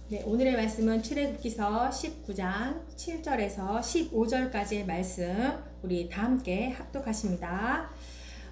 네, 오늘의 말씀은 출애굽기서 19장 7절에서 15절까지의 말씀 우리 다 함께 합독하십니다.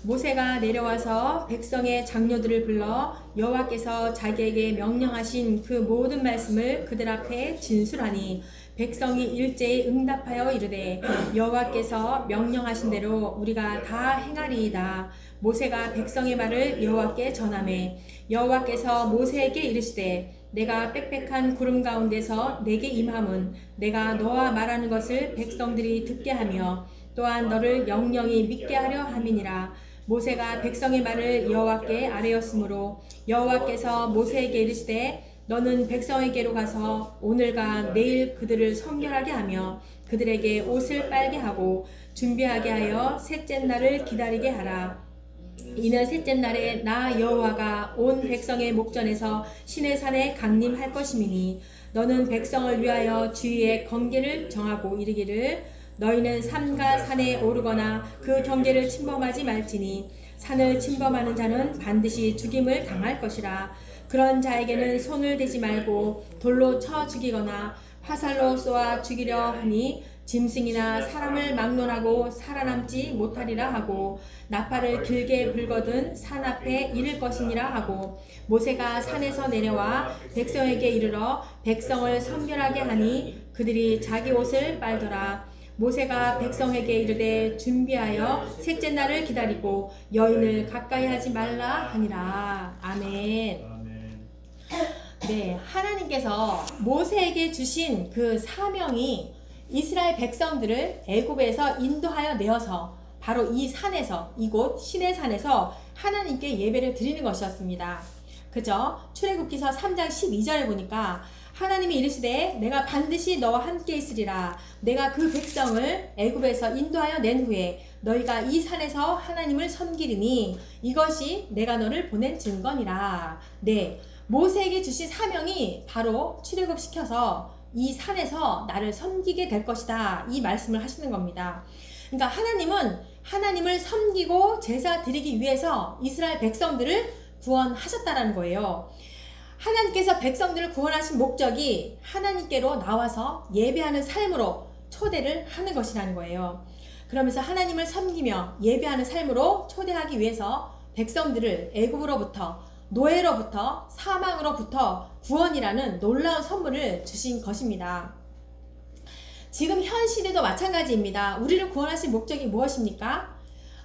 모세가 내려와서 백성의 장로들을 불러 여호와께서 자기에게 명령하신 그 모든 말씀을 그들 앞에 진술하니 백성이 일제히 응답하여 이르되 여호와께서 명령하신 대로 우리가 다 행하리이다. 모세가 백성의 말을 여호와께 전하매 여호와께서 모세에게 이르시되 내가 빽빽한 구름 가운데서 내게 임함은 내가 너와 말하는 것을 백성들이 듣게 하며 또한 너를 영영이 믿게 하려 함이니라. 모세가 백성의 말을 여호와께 아뢰었으므로 여호와께서 모세에게 이르시되 너는 백성에게로 가서 오늘과 내일 그들을 성결하게 하며 그들에게 옷을 빨게 하고 준비하게 하여 셋째 날을 기다리게 하라. 이는 셋째 날에 나 여호와가 온 백성의 목전에서 시내산에 강림할 것임이니 너는 백성을 위하여 주위의 경계를 정하고 이르기를 너희는 산과 산에 오르거나 그 경계를 침범하지 말지니 산을 침범하는 자는 반드시 죽임을 당할 것이라. 그런 자에게는 손을 대지 말고 돌로 쳐 죽이거나 화살로 쏘아 죽이려 하니 짐승이나 사람을 막론하고 살아남지 못하리라 하고 나팔을 길게 불거든 산 앞에 이를 것이니라 하고 모세가 산에서 내려와 백성에게 이르러 백성을 성결하게 하니 그들이 자기 옷을 빨더라. 모세가 백성에게 이르되 준비하여 셋째 날을 기다리고 여인을 가까이 하지 말라 하니라. 아멘. 네, 하나님께서 모세에게 주신 그 사명이 이스라엘 백성들을 애굽에서 인도하여 내어서 바로 이 산에서, 이곳 시내산에서 하나님께 예배를 드리는 것이었습니다. 그죠? 출애굽기서 3장 12절에 보니까 하나님이 이르시되 내가 반드시 너와 함께 있으리라. 내가 그 백성을 애굽에서 인도하여 낸 후에 너희가 이 산에서 하나님을 섬기리니 이것이 내가 너를 보낸 증거니라. 네, 모세에게 주신 사명이 바로 출애굽시켜서 이 산에서 나를 섬기게 될 것이다. 이 말씀을 하시는 겁니다. 그러니까 하나님은 하나님을 섬기고 제사 드리기 위해서 이스라엘 백성들을 구원하셨다라는 거예요. 하나님께서 백성들을 구원하신 목적이 하나님께로 나와서 예배하는 삶으로 초대를 하는 것이라는 거예요. 그러면서 하나님을 섬기며 예배하는 삶으로 초대하기 위해서 백성들을 애굽으로부터 노예로부터 사망으로부터 구원이라는 놀라운 선물을 주신 것입니다. 지금 현 시대도 마찬가지입니다. 우리를 구원하신 목적이 무엇입니까?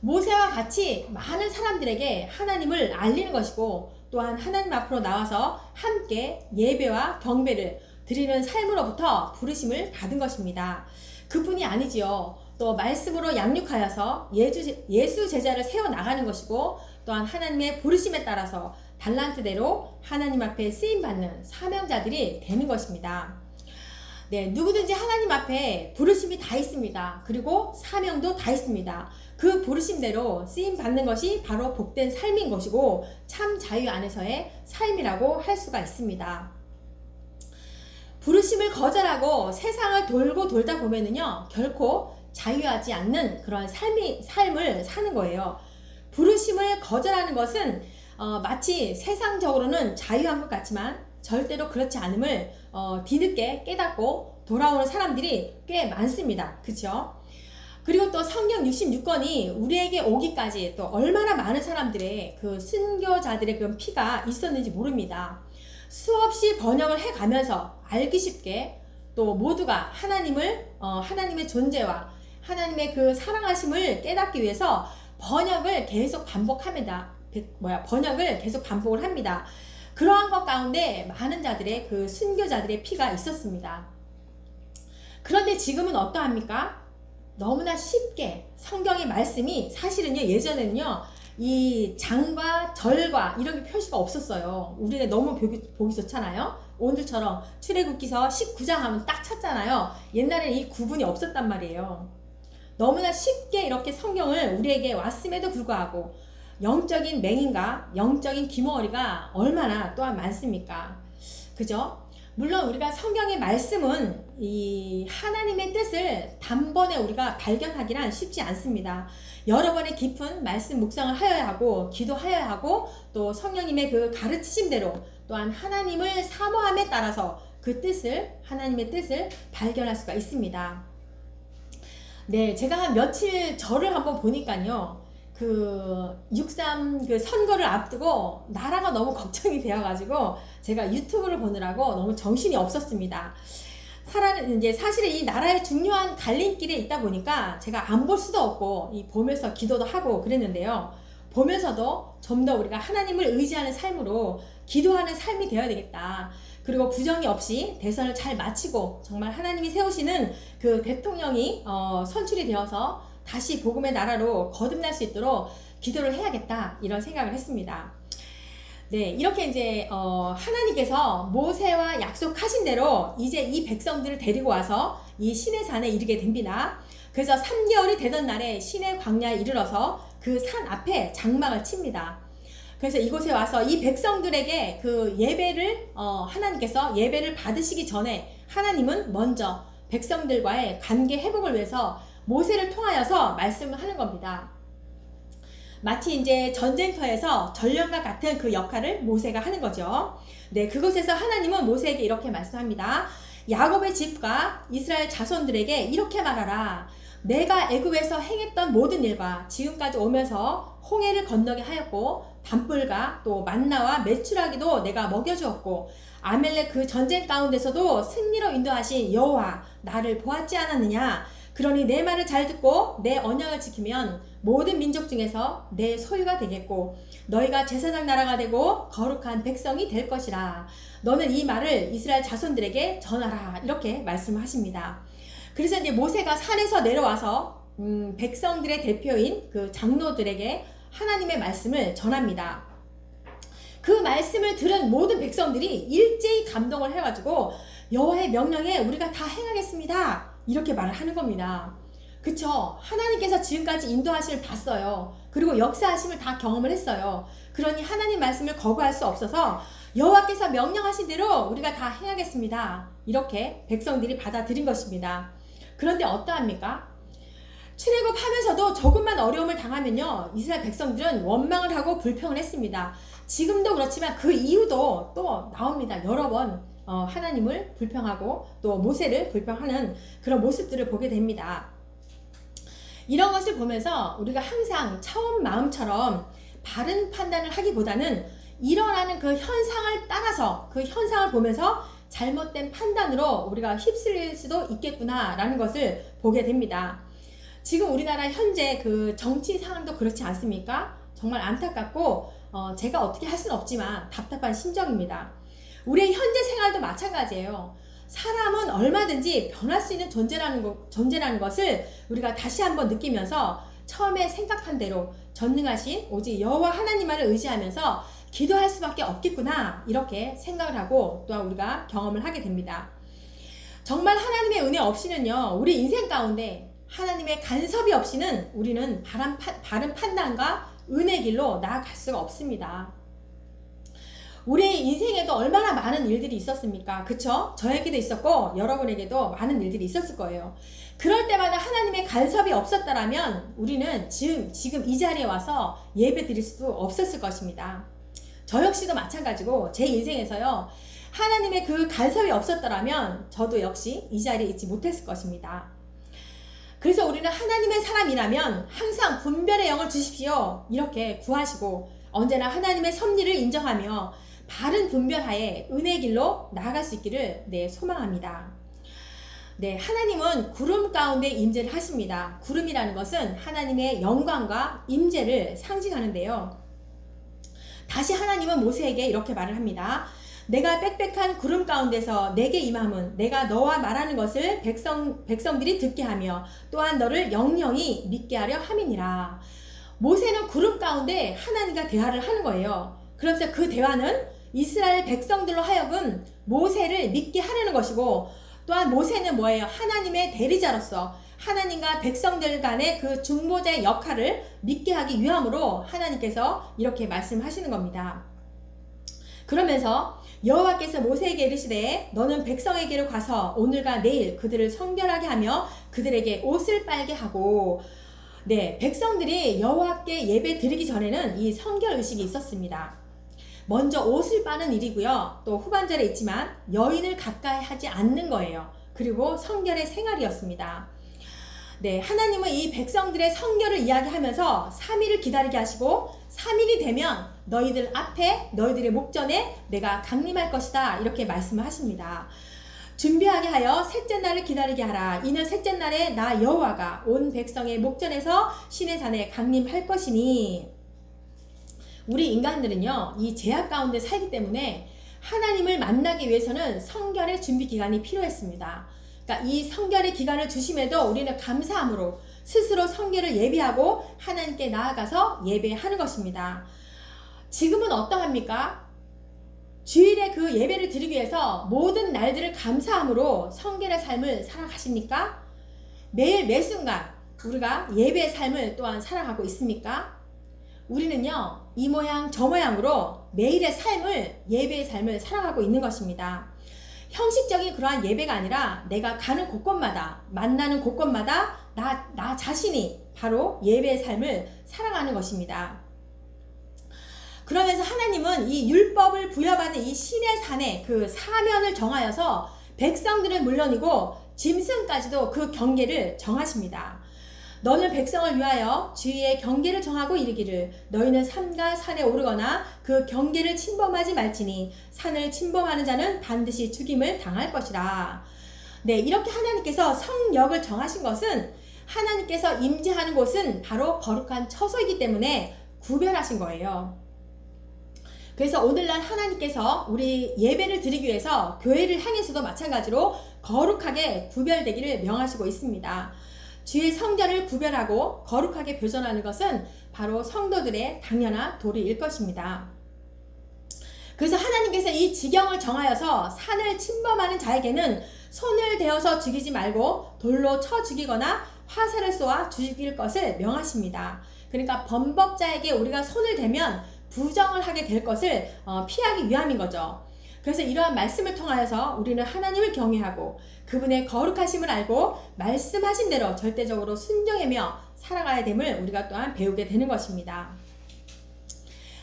모세와 같이 많은 사람들에게 하나님을 알리는 것이고 또한 하나님 앞으로 나와서 함께 예배와 경배를 드리는 삶으로부터 부르심을 받은 것입니다. 그뿐이 아니지요. 또 말씀으로 양육하여서 예수 제자를 세워나가는 것이고 또한 하나님의 부르심에 따라서 달란트대로 하나님 앞에 쓰임받는 사명자들이 되는 것입니다. 네, 누구든지 하나님 앞에 부르심이 다 있습니다. 그리고 사명도 다 있습니다. 그 부르심대로 쓰임받는 것이 바로 복된 삶인 것이고 참 자유 안에서의 삶이라고 할 수가 있습니다. 부르심을 거절하고 세상을 돌고 돌다 보면은요 결코 자유하지 않는 그런 삶을 사는 거예요. 부르심을 거절하는 것은 마치 세상적으로는 자유한 것 같지만 절대로 그렇지 않음을 뒤늦게 깨닫고 돌아오는 사람들이 꽤 많습니다. 그렇죠? 그리고 또 성경 66권이 우리에게 오기까지 또 얼마나 많은 사람들의 그 순교자들의 그 피가 있었는지 모릅니다. 수없이 번역을 해가면서 알기 쉽게 또 모두가 하나님의 존재와 하나님의 그 사랑하심을 깨닫기 위해서 번역을 계속 반복합니다. 번역을 계속 반복을 합니다. 그러한 것 가운데 많은 자들의 그 순교자들의 피가 있었습니다. 그런데 지금은 어떠합니까? 너무나 쉽게 성경의 말씀이 사실은요 예전에는요 이 장과 절과 이런 게 표시가 없었어요. 우리가 너무 보기 좋잖아요. 오늘처럼 출애굽기서 19장 하면 딱 찾잖아요. 옛날에는 이 구분이 없었단 말이에요. 너무나 쉽게 이렇게 성경을 우리에게 왔음에도 불구하고 영적인 맹인과 영적인 귀머거리가 얼마나 또한 많습니까? 그죠? 물론 우리가 성경의 말씀은 이 하나님의 뜻을 단번에 우리가 발견하기란 쉽지 않습니다. 여러 번의 깊은 말씀 묵상을 하여야 하고 기도하여야 하고 또 성령님의 그 가르치심대로 또한 하나님을 사모함에 따라서 그 뜻을, 하나님의 뜻을 발견할 수가 있습니다. 네, 제가 한 며칠 절을 한번 보니까요, 그 6.3 그 선거를 앞두고 나라가 너무 걱정이 되어가지고 제가 유튜브를 보느라고 너무 정신이 없었습니다. 이제 사실은 이 나라의 중요한 갈림길에 있다 보니까 제가 안 볼 수도 없고 보면서 기도도 하고 그랬는데요. 보면서도 좀 더 우리가 하나님을 의지하는 삶으로 기도하는 삶이 되어야 되겠다. 그리고 부정이 없이 대선을 잘 마치고 정말 하나님이 세우시는 그 대통령이 선출이 되어서 다시 복음의 나라로 거듭날 수 있도록 기도를 해야겠다, 이런 생각을 했습니다. 네, 이렇게 이제 하나님께서 모세와 약속하신 대로 이제 이 백성들을 데리고 와서 이 시내산에 이르게 됩니다. 그래서 3개월이 되던 날에 시내 광야에 이르러서 그 산 앞에 장막을 칩니다. 그래서 이곳에 와서 이 백성들에게 그 예배를 하나님께서 예배를 받으시기 전에 하나님은 먼저 백성들과의 관계 회복을 위해서 모세를 통하여서 말씀을 하는 겁니다. 마치 이제 전쟁터에서 전령과 같은 그 역할을 모세가 하는 거죠. 네, 그곳에서 하나님은 모세에게 이렇게 말씀합니다. 야곱의 집과 이스라엘 자손들에게 이렇게 말하라. 내가 애굽에서 행했던 모든 일과 지금까지 오면서 홍해를 건너게 하였고 담불과 또 만나와 메추라기도 내가 먹여주었고 아멜렉 그 전쟁 가운데서도 승리로 인도하신 여호와 나를 보았지 않았느냐. 그러니 내 말을 잘 듣고 내 언약을 지키면 모든 민족 중에서 내 소유가 되겠고 너희가 제사장 나라가 되고 거룩한 백성이 될 것이라. 너는 이 말을 이스라엘 자손들에게 전하라. 이렇게 말씀하십니다. 그래서 이제 모세가 산에서 내려와서 백성들의 대표인 그 장로들에게 하나님의 말씀을 전합니다. 그 말씀을 들은 모든 백성들이 일제히 감동을 해가지고 여호와의 명령에 우리가 다 행하겠습니다, 이렇게 말을 하는 겁니다. 그쵸? 하나님께서 지금까지 인도하심을 봤어요. 그리고 역사하심을 다 경험을 했어요. 그러니 하나님 말씀을 거부할 수 없어서 여호와께서 명령하신 대로 우리가 다 행하겠습니다, 이렇게 백성들이 받아들인 것입니다. 그런데 어떠합니까? 출애굽하면서도 조금만 어려움을 당하면요, 이스라엘 백성들은 원망을 하고 불평을 했습니다. 지금도 그렇지만 그 이후도 또 나옵니다. 여러 번 하나님을 불평하고 또 모세를 불평하는 그런 모습들을 보게 됩니다. 이런 것을 보면서 우리가 항상 처음 마음처럼 바른 판단을 하기보다는 일어나는 그 현상을 따라서 그 현상을 보면서 잘못된 판단으로 우리가 휩쓸릴 수도 있겠구나라는 것을 보게 됩니다. 지금 우리나라 현재 그 정치 상황도 그렇지 않습니까? 정말 안타깝고 제가 어떻게 할 수는 없지만 답답한 심정입니다. 우리의 현재 생활도 마찬가지예요. 사람은 얼마든지 변할 수 있는 존재라는 것을 우리가 다시 한번 느끼면서 처음에 생각한 대로 전능하신 오직 여호와 하나님만을 의지하면서 기도할 수밖에 없겠구나, 이렇게 생각을 하고 또한 우리가 경험을 하게 됩니다. 정말 하나님의 은혜 없이는요, 우리 인생 가운데 하나님의 간섭이 없이는 우리는 바른 판단과 은혜 길로 나아갈 수가 없습니다. 우리의 인생에도 얼마나 많은 일들이 있었습니까? 그쵸? 저에게도 있었고 여러분에게도 많은 일들이 있었을 거예요. 그럴 때마다 하나님의 간섭이 없었다면 우리는 지금 이 자리에 와서 예배 드릴 수도 없었을 것입니다. 저 역시도 마찬가지고 제 인생에서요, 하나님의 그 간섭이 없었더라면 저도 역시 이 자리에 있지 못했을 것입니다. 그래서 우리는 하나님의 사람이라면 항상 분별의 영을 주십시오, 이렇게 구하시고 언제나 하나님의 섭리를 인정하며 바른 분별하에 은혜 길로 나아갈 수 있기를 소망합니다. 네, 하나님은 구름 가운데 임재를 하십니다. 구름이라는 것은 하나님의 영광과 임재를 상징하는데요. 다시 하나님은 모세에게 이렇게 말을 합니다. 내가 빽빽한 구름 가운데서 내게 임함은 내가 너와 말하는 것을 백성들이 듣게 하며 또한 너를 영영히 믿게 하려 함이니라. 모세는 구름 가운데 하나님과 대화를 하는 거예요. 그러면서 그 대화는 이스라엘 백성들로 하여금 모세를 믿게 하려는 것이고, 또한 모세는 뭐예요? 하나님의 대리자로서 하나님과 백성들 간의 그 중보자의 역할을 믿게 하기 위함으로 하나님께서 이렇게 말씀하시는 겁니다. 그러면서 여호와께서 모세에게 이르시되 너는 백성에게로 가서 오늘과 내일 그들을 성결하게 하며 그들에게 옷을 빨게 하고, 네, 백성들이 여호와께 예배 드리기 전에는 이 성결 의식이 있었습니다. 먼저 옷을 빠는 일이고요. 또 후반절에 있지만 여인을 가까이 하지 않는 거예요. 그리고 성결의 생활이었습니다. 네, 하나님은 이 백성들의 성결을 이야기하면서 3일을 기다리게 하시고 3일이 되면 너희들 앞에 너희들의 목전에 내가 강림할 것이다 이렇게 말씀을 하십니다. 준비하게 하여 셋째 날을 기다리게 하라. 이는 셋째 날에 나 여호와가 온 백성의 목전에서 신의 산에 강림할 것이니. 우리 인간들은요 이 죄악 가운데 살기 때문에 하나님을 만나기 위해서는 성결의 준비 기간이 필요했습니다. 그러니까 이 성결의 기간을 주심에도 우리는 감사함으로 스스로 성결을 예비하고 하나님께 나아가서 예배하는 것입니다. 지금은 어떠합니까? 주일에 그 예배를 드리기 위해서 모든 날들을 감사함으로 성결의 삶을 살아가십니까? 매일 매순간 우리가 예배의 삶을 또한 살아가고 있습니까? 우리는요 이 모양 저 모양으로 매일의 삶을 예배의 삶을 살아가고 있는 것입니다. 형식적인 그러한 예배가 아니라 내가 가는 곳곳마다 만나는 곳곳마다 나 자신이 바로 예배의 삶을 살아가는 것입니다. 그러면서 하나님은 이 율법을 부여받은 이 신의 산에 그 사면을 정하여서 백성들은 물론이고 짐승까지도 그 경계를 정하십니다. 너는 백성을 위하여 주위의 경계를 정하고 이르기를 너희는 산과 산에 오르거나 그 경계를 침범하지 말지니 산을 침범하는 자는 반드시 죽임을 당할 것이라. 네, 이렇게 하나님께서 성역을 정하신 것은 하나님께서 임재하는 곳은 바로 거룩한 처소이기 때문에 구별하신 거예요. 그래서 오늘날 하나님께서 우리 예배를 드리기 위해서 교회를 향해서도 마찬가지로 거룩하게 구별되기를 명하시고 있습니다. 주의 성전을 구별하고 거룩하게 표현하는 것은 바로 성도들의 당연한 도리일 것입니다. 그래서 하나님께서 이 지경을 정하여서 산을 침범하는 자에게는 손을 대어서 죽이지 말고 돌로 쳐 죽이거나 화살을 쏘아 죽일 것을 명하십니다. 그러니까 범법자에게 우리가 손을 대면 부정을 하게 될 것을 피하기 위함인 거죠. 그래서 이러한 말씀을 통하여서 우리는 하나님을 경외하고 그분의 거룩하심을 알고 말씀하신 대로 절대적으로 순종하며 살아가야 됨을 우리가 또한 배우게 되는 것입니다.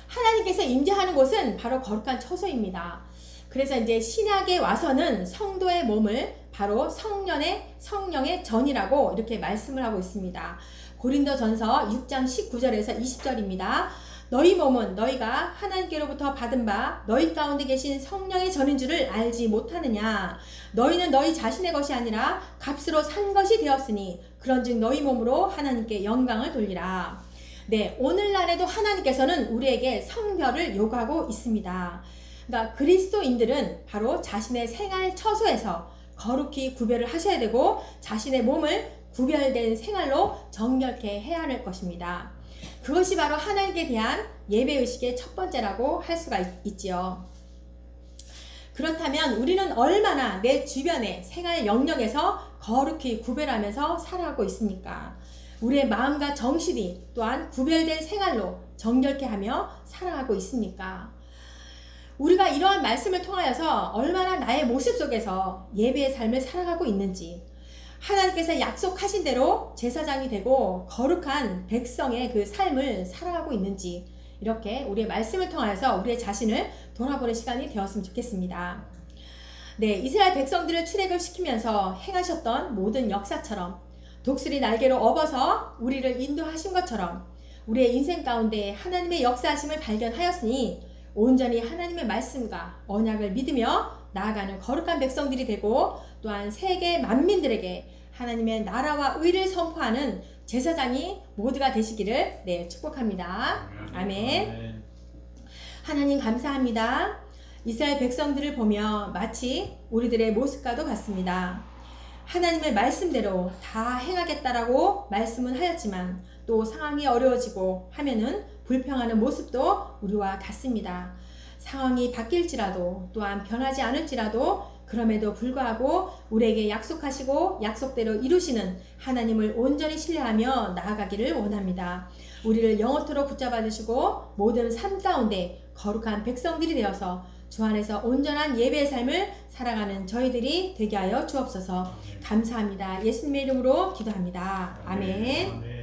하나님께서 임재하는 곳은 바로 거룩한 처소입니다. 그래서 이제 신약에 와서는 성도의 몸을 바로 성령의 전이라고 이렇게 말씀을 하고 있습니다. 고린도전서 6장 19절에서 20절입니다. 너희 몸은 너희가 하나님께로부터 받은 바 너희 가운데 계신 성령의 전인 줄을 알지 못하느냐. 너희는 너희 자신의 것이 아니라 값으로 산 것이 되었으니 그런즉 너희 몸으로 하나님께 영광을 돌리라. 네, 오늘날에도 하나님께서는 우리에게 성결을 요구하고 있습니다. 그러니까 그리스도인들은 바로 자신의 생활 처소에서 거룩히 구별을 하셔야 되고 자신의 몸을 구별된 생활로 정결케 해야 할 것입니다. 그것이 바로 하나님께 대한 예배의식의 첫 번째라고 할 수가 있지요. 그렇다면 우리는 얼마나 내 주변의 생활 영역에서 거룩히 구별하면서 살아가고 있습니까? 우리의 마음과 정신이 또한 구별된 생활로 정결케 하며 살아가고 있습니까? 우리가 이러한 말씀을 통하여서 얼마나 나의 모습 속에서 예배의 삶을 살아가고 있는지, 하나님께서 약속하신 대로 제사장이 되고 거룩한 백성의 그 삶을 살아가고 있는지, 이렇게 우리의 말씀을 통하여서 우리의 자신을 돌아보는 시간이 되었으면 좋겠습니다. 네, 이스라엘 백성들을 출애굽 시키면서 행하셨던 모든 역사처럼 독수리 날개로 업어서 우리를 인도하신 것처럼 우리의 인생 가운데 하나님의 역사하심을 발견하였으니 온전히 하나님의 말씀과 언약을 믿으며 나아가는 거룩한 백성들이 되고 또한 세계 만민들에게 하나님의 나라와 의를 선포하는 제사장이 모두가 되시기를 축복합니다. 아멘. 하나님 감사합니다. 이스라엘 백성들을 보며 마치 우리들의 모습과도 같습니다. 하나님의 말씀대로 다 행하겠다라고 말씀은 하였지만 또 상황이 어려워지고 하면은 불평하는 모습도 우리와 같습니다. 상황이 바뀔지라도 또한 변하지 않을지라도 그럼에도 불구하고 우리에게 약속하시고 약속대로 이루시는 하나님을 온전히 신뢰하며 나아가기를 원합니다. 우리를 영원토록 붙잡아 주시고 모든 삶 가운데 거룩한 백성들이 되어서 주 안에서 온전한 예배의 삶을 살아가는 저희들이 되게 하여 주옵소서. 감사합니다. 예수님의 이름으로 기도합니다. 아멘.